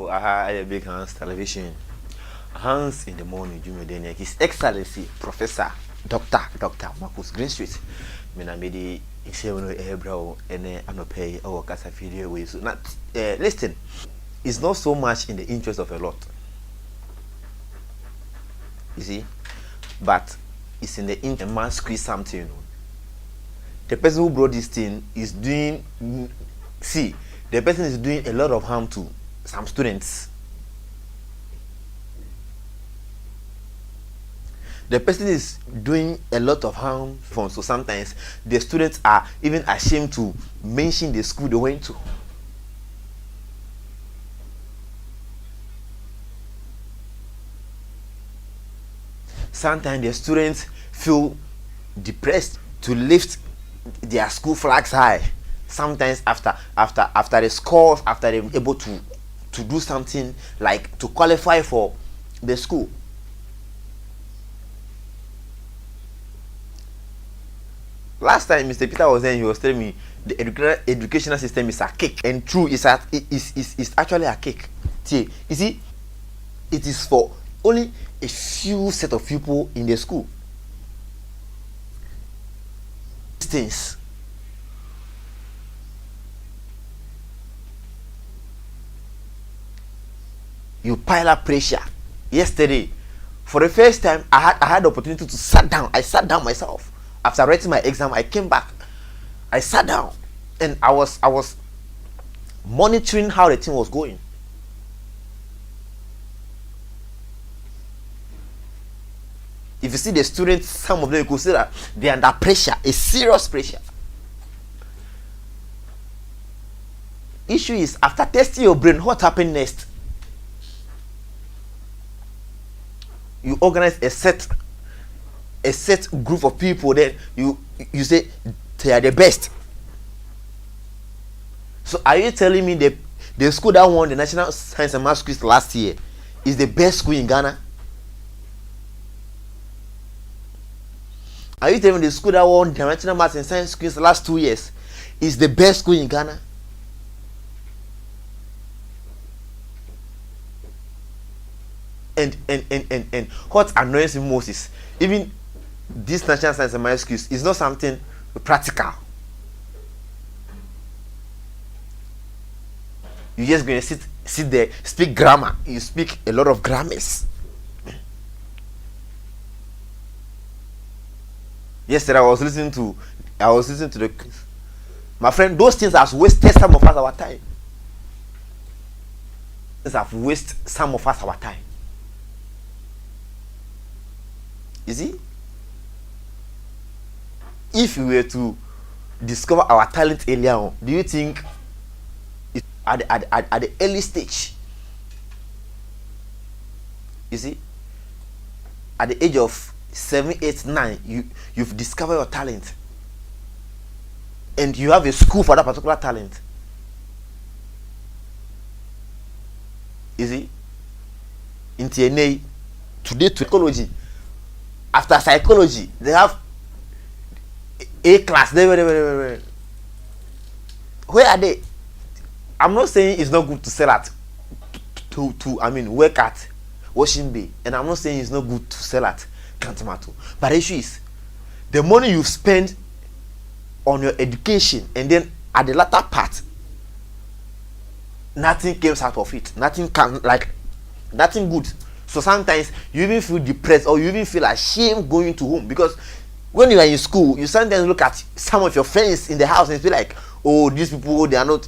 I a big Hans television. Hans in the morning, Jimmy Daniel, His Excellency, Professor, Dr. Marcus Greenstreet. Mena made the bro and I'm not pay our casa video way. So not listen, it's not so much in the interest of a lot. You see, but it's in the interest man squeeze something. You know. The person who brought this thing is doing. See, the person is doing a lot of harm to some students. The person is doing a lot of harm for, so sometimes the students are even ashamed to mention the school they went to. Sometimes the students feel depressed to lift their school flags high. Sometimes after the scores, after they're able to do something like to qualify for the school. Last time Mr. Peter was there, he was telling me the educational system is a cake, and true, it's actually a cake. See, you see, it is for only a few set of people in the school. Things. You pile up pressure. Yesterday, for the first time, I had the opportunity to sit down. I sat down myself. After writing my exam, I came back. I sat down and I was monitoring how the thing was going. If you see the students, some of them, you could see that they're under pressure, a serious pressure. Issue is, after testing your brain, what happened next? You organize a set group of people, then you say they are the best. So are you telling me the school that won the National Science and Maths quiz last year is the best school in Ghana? Are you telling me the school that won the National Maths and Science quiz the last 2 years is the best school in Ghana? And what annoys me most is even this National Science and Maths quiz is not something practical. You just going to sit there, speak grammar. You speak a lot of grammars. Yesterday I was listening to the quiz. My friend, those things have wasted some of us our time. These have wasted some of us our time. You see? If we were to discover our talent earlier on, do you think at the early stage, you see, at the age of 7, 8, 9, you've discovered your talent and you have a school for that particular talent? You see, in TNA today, to psychology, after psychology they have A class. Where are they? I'm not saying it's not good to sell at work at Washington Bay, and I'm not saying it's not good to sell at Kantomato. But the issue is the money you spend on your education, and then at the latter part, nothing comes out of it. Nothing good. So sometimes you even feel depressed, or you even feel ashamed going to home, because when you are in school, you sometimes look at some of your friends in the house and feel like, oh, these people, they are not.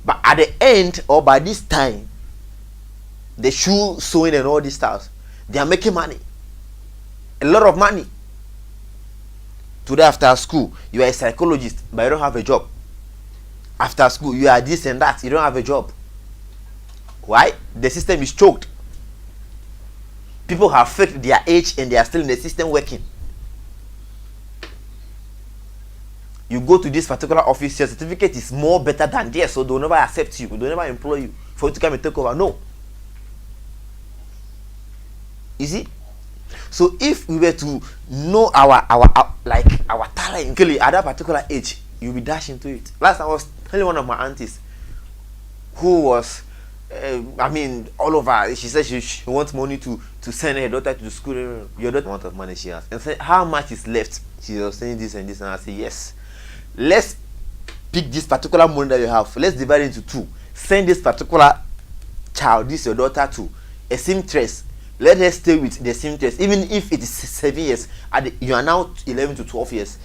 But at the end, or by this time, the shoe sewing and all these stuff, they are making money, a lot of money. Today after school, you are a psychologist, but you don't have a job. After school, you are this and that, you don't have a job. Why? The system is choked. People have faked their age and they are still in the system working. You go to this particular office, your certificate is more better than theirs, so they'll never accept you, they'll never employ you for you to come and take over. No. You see? So if we were to know our talent at that particular age, you'll be dashed into it. Last time I was telling one of my aunties who was I mean, all over. She said she wants money to send her daughter to school. Your daughter amount of money she has, and said how much is left. She was saying this and this, and I said yes. Let's pick this particular money that you have. Let's divide it into two. Send this particular child, this your daughter, to a seamstress. Let her stay with the seamstress, even if it is 7 years. You are now 11 to 12 years.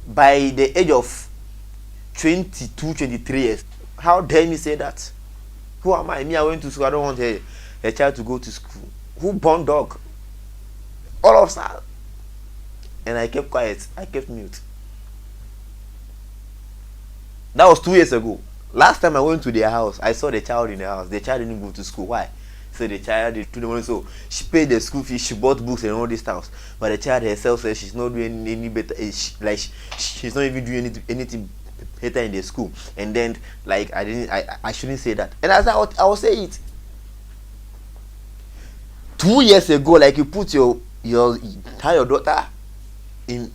By the age of 22, 23 years, how dare me say that? Who am I? Me, I went to school. I don't want a child to go to school. Who born dog? All of that. And I kept quiet. I kept mute. That was 2 years ago. Last time I went to their house, I saw the child in the house. The child didn't go to school. Why? So the child did the money. So she paid the school fees. She bought books and all this stuff. But the child herself says she's not doing any better. She's not even doing anything better in the school. And then I shouldn't say that. And as I will say it. 2 years ago, like you put your daughter in,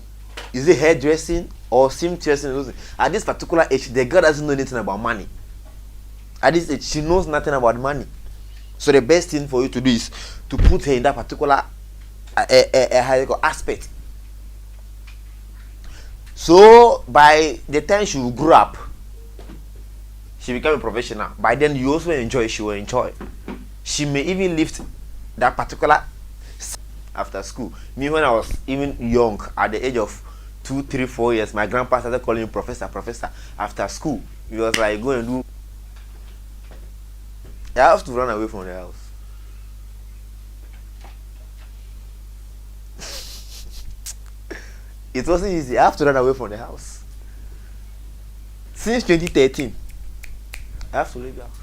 is it hairdressing or seamstressing? At this particular age, the girl doesn't know anything about money. At this age, she knows nothing about money. So the best thing for you to do is to put her in that particular aspect. So by the time she will grow up, she become a professional. By then you also enjoy. She will enjoy. She may even lift that particular after school. Me, when I was even young, at the age of 2, 3, 4 years, my grandpa started calling me professor after school. He was like, go and do. I have to run away from the house. It wasn't easy. I have to run away from the house. Since 2013, I have to leave the house.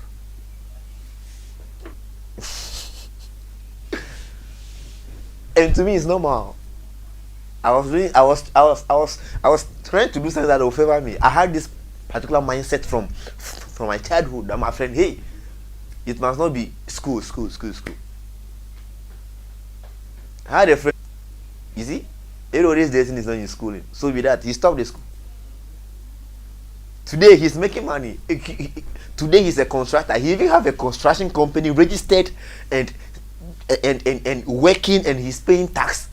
And to me, it's normal. I was trying to do something that will favor me. I had this particular mindset from my childhood that my friend, hey, it must not be school. I had a friend, you see, everybody's dating is not in schooling. So with that, he stopped the school. Today he's making money. Today he's a constructor. He even have a construction company registered and working, and he's paying tax.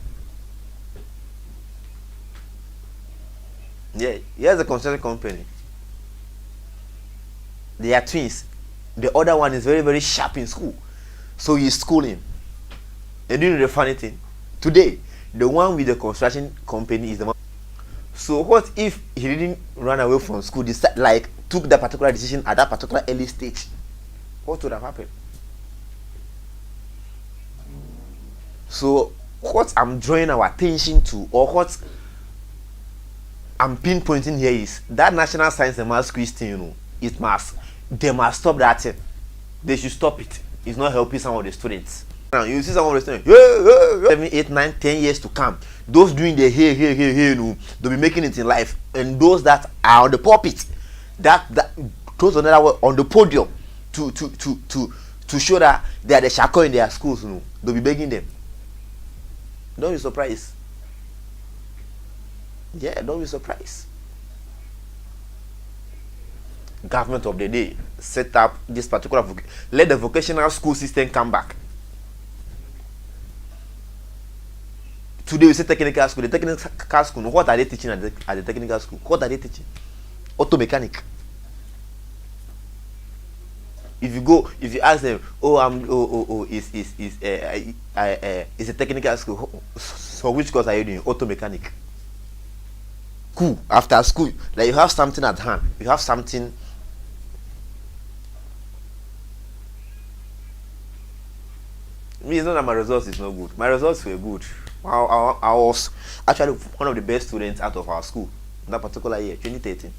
Yeah, he has a construction company. They are twins. The other one is very, very sharp in school. So he's schooling. And you know the funny thing? Today, the one with the construction company is the one. So what if he didn't run away from school, took that particular decision at that particular early stage? What would have happened? So what I'm drawing our attention to, or what I'm pinpointing here, is that National Science and Maths quiz thing, they must stop that thing. They should stop it. It's not helping some of the students. Now you see some of the students, 7, 8, 9, 10 years to come. Those doing the hey, they'll be making it in life. And those that are on the pulpit, those on the podium to show that they are the shako in their schools, they'll be begging them. Don't be surprised. Yeah, don't be surprised. Government of the day set up this particular let the vocational school system come back. Today we say technical school. The technical school, what are they teaching at the technical school? What are they teaching? Auto mechanic. If you ask them, it's a technical school. So which course are you doing? Auto mechanic. Cool. After school, like you have something at hand. You have something. Me, it's not that my results is not good. My results were good. I was actually one of the best students out of our school in that particular year, 2013.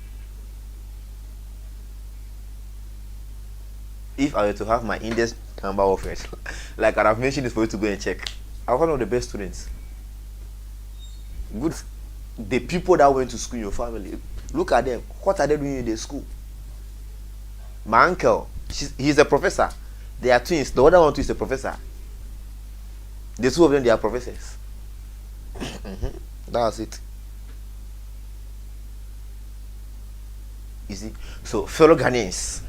If I were to have my index number of it, like I've mentioned this for you to go and check, I was one of the best students. Good. The people that went to school in your family, look at them. What are they doing in the school? My uncle, he's a professor. They are twins. The other one too is a professor. The two of them, they are professors. That's it. You see? So, fellow Ghanaians,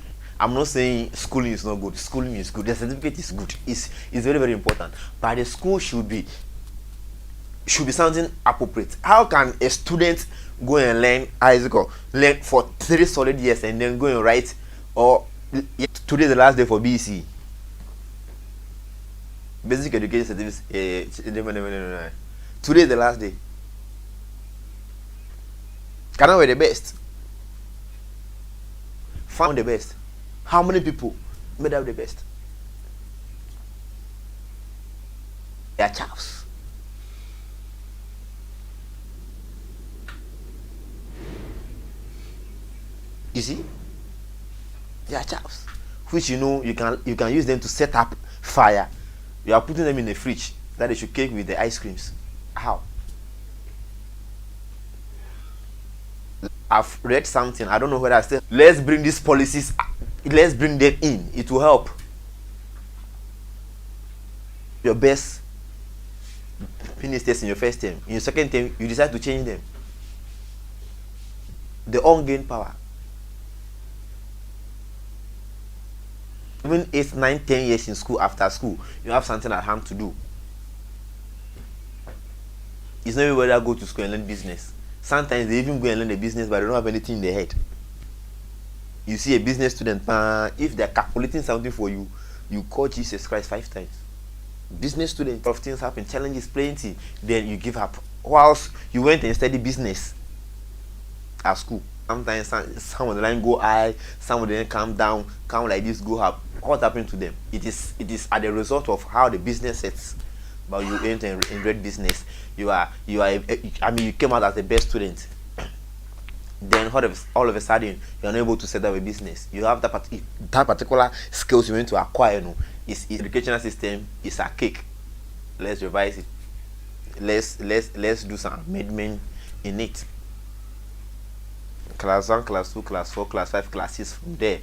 I'm not saying schooling is not good. Schooling is good. The certificate is good. It's very, very important. But the school should be something appropriate. How can a student go and learn learn for 3 solid years and then go and write, or today is the last day for BC, basic education certificate? Today is the last day. Cannot be the best. Found the best. How many people made up the best? They are chaffs. You see, they are chaffs, which you can use them to set up fire. You are putting them in the fridge that they should cake with the ice creams. How? I've read something. I don't know whether I said. Let's bring these policies. Let's bring them in. It will help. Your best ministers in your first term. In your second term, you decide to change them. The on-gain power. Even 8, 9, 10 years in school, after school, you have something at hand to do. It's not everybody that go to school and learn business. Sometimes they even go and learn the business, but they don't have anything in their head. You see a business student, if they're calculating something for you, you call Jesus Christ 5 times. Business student, a lot of things happen, challenges plenty, then you give up. Whilst you went and studied business at school. Sometimes some of the line go high, some of them come down, come like this, go up. What happened to them? It is at the result of how the business sets. But you enter in red business, you came out as the best student. Then all of a sudden you're not able to set up a business. You have that particular skills you want to acquire. Is educational system is a cake. Let's revise it. Let's do some amendment in it. Class 1, class 2, class 4, class 5, class 6 from there.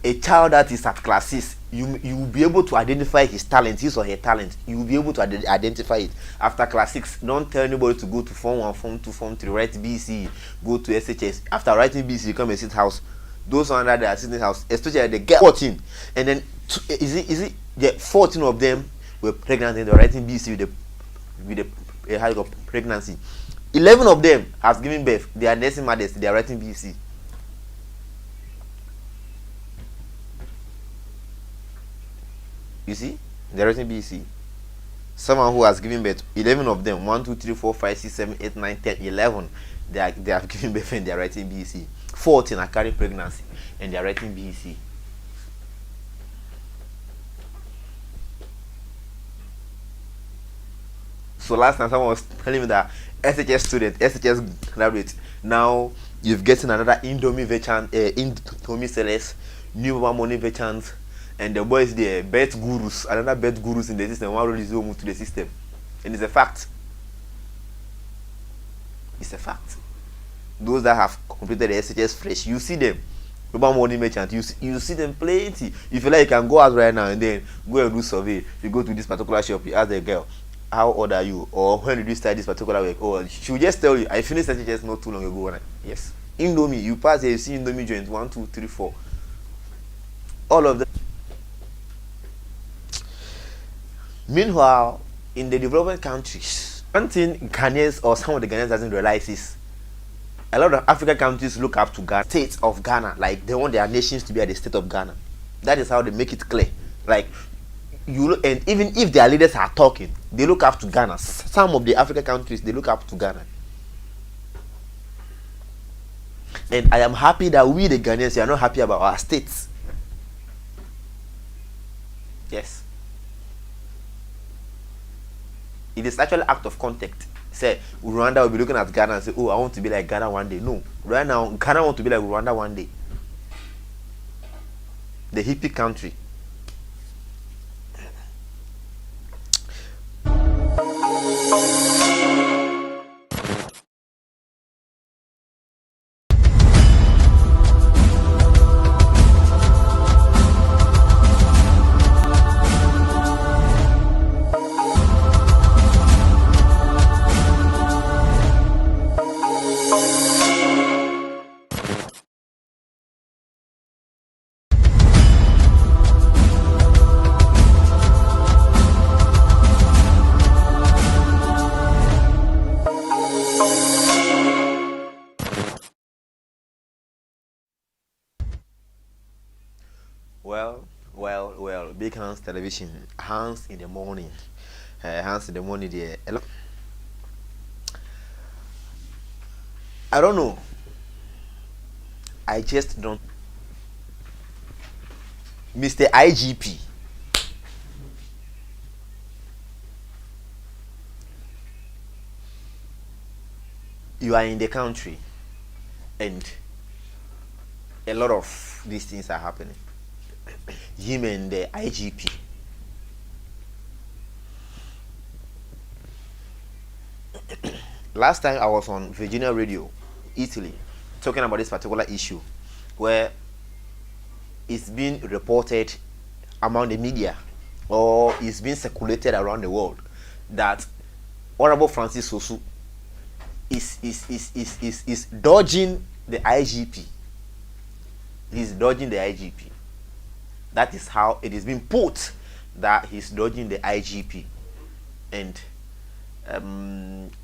A child that is at class 6, you will be able to identify his talent, his or her talent. You will be able to identify it. After class 6, don't tell anybody to go to Form 1, Form 2, Form 3, write BC, go to SHS. After writing BC, you come and sit house. Those under the assistant house, especially they get 14. And then, is it 14 of them were pregnant and they were writing BC with a high of pregnancy. 11 of them have given birth. They are nursing mothers. They are writing BC. You see, they're writing BC. Someone who has given birth, 11 of them, 1, 2, 3, 4, 5, 6, 7, 8, 9, 10, 11, they have given birth and they are writing BC. 14 are carrying pregnancy and they are writing BC. So last time someone was telling me that SHS student, SHS graduate, now you've gotten another Indomie veteran, Indomie sellers, new money veterans, and the boys there, bet gurus, another bet gurus in the system, one release move to the system. And it's a fact. It's a fact. Those that have completed the SHS fresh, you see them. Urban money merchant, you see them plenty. If you like, you can go out right now and then go and do survey. You go to this particular shop, you ask the girl, how old are you? Or when did you start this particular work? Or she will just tell you, I finished SHS not too long ago. Yes. Indomie, you pass here, you see Indomie joint 1, 2, 3, 4. All of them. Meanwhile, in the developing countries, one thing Ghanaians or some of the Ghanaians doesn't realize is a lot of African countries look up to Ghana, state of Ghana, like they want their nations to be at the state of Ghana. That is how they make it clear. Like you look, and even if their leaders are talking, they look up to Ghana. Some of the African countries, they look up to Ghana. And I am happy that we the Ghanaians are not happy about our states. Yes. It is actually act of contact. Say Rwanda will be looking at Ghana and say, oh, I want to be like Ghana one day. No. Right now, Ghana want to be like Rwanda one day. The hippie country. Well. Big Hands Television, Hands in the morning. Hands in the morning there. I don't know. I just don't. Mr. IGP. You are in the country and a lot of these things are happening. Him and the IGP. Last time I was on Virginia Radio, Italy, talking about this particular issue where it's been reported among the media or it's been circulated around the world that Honorable Francis Osu is dodging the IGP. He's dodging the IGP. That is how it is being put, that he's dodging the IGP. And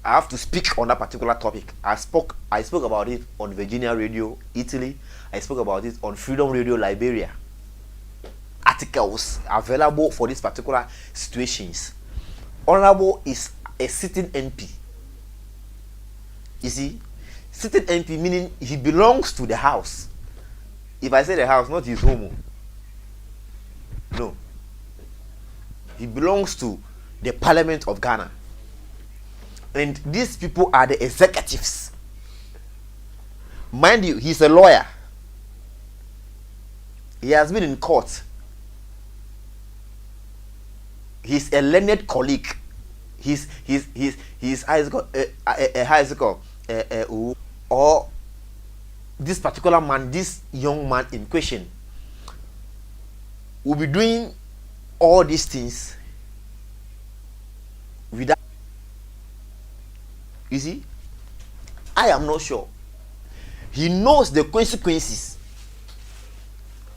I have to speak on that particular topic. I spoke about it on Virginia Radio, Italy. I spoke about it on Freedom Radio, Liberia. Articles available for these particular situations. Honorable is a sitting MP. You see, sitting MP meaning he belongs to the house. If I say the house, not his home. No. He belongs to the Parliament of Ghana. And these people are the executives. Mind you, he's a lawyer. He has been in court. He's a learned colleague. He's or this particular man, this young man in question, will be doing all these things without. You see, I am not sure. He knows the consequences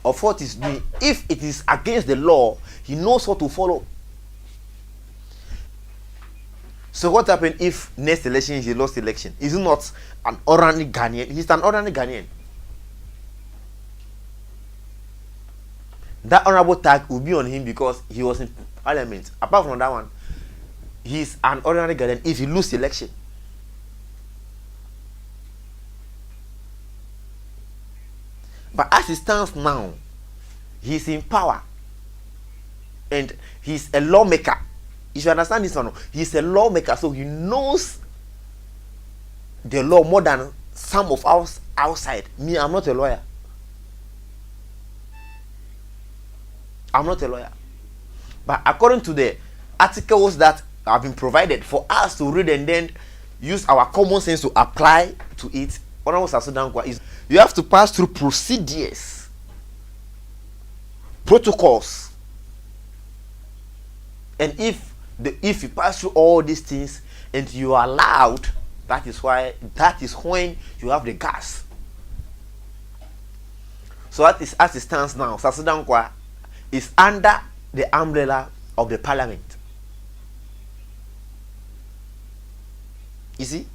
of what he's doing. If it is against the law, he knows what to follow. So what happened if next election he lost election? Is he not an ordinary Ghanaian? He's an ordinary Ghanaian. That honorable tag will be on him because he was in parliament. Apart from that one, he's an ordinary Ghanaian if he loses election. But as it stands now, he's in power. And he's a lawmaker. You should understand this one. He's a lawmaker, so he knows the law more than some of us outside. Me, I'm not a lawyer. I'm not a lawyer. But according to the articles that have been provided for us to read and then use our common sense to apply to it, is you have to pass through procedures, protocols, and if you pass through all these things and you are allowed, that is when you have the gas. So that is as it stands now. Sasu Dankwa is under the umbrella of the parliament. You see,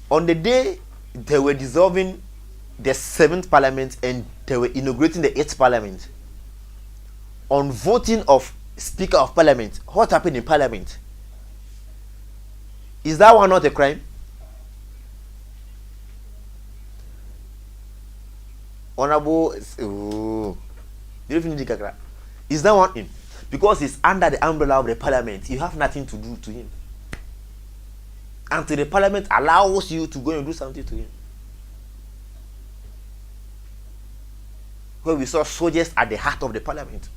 on the day they were dissolving the 7th parliament and they were inaugurating the 8th parliament, on voting of Speaker of Parliament, what happened in Parliament? Is that one not a crime? Honorable, is that one in? Because it's under the umbrella of the Parliament, you have nothing to do to him until the Parliament allows you to go and do something to him. Where we saw soldiers at the heart of the Parliament.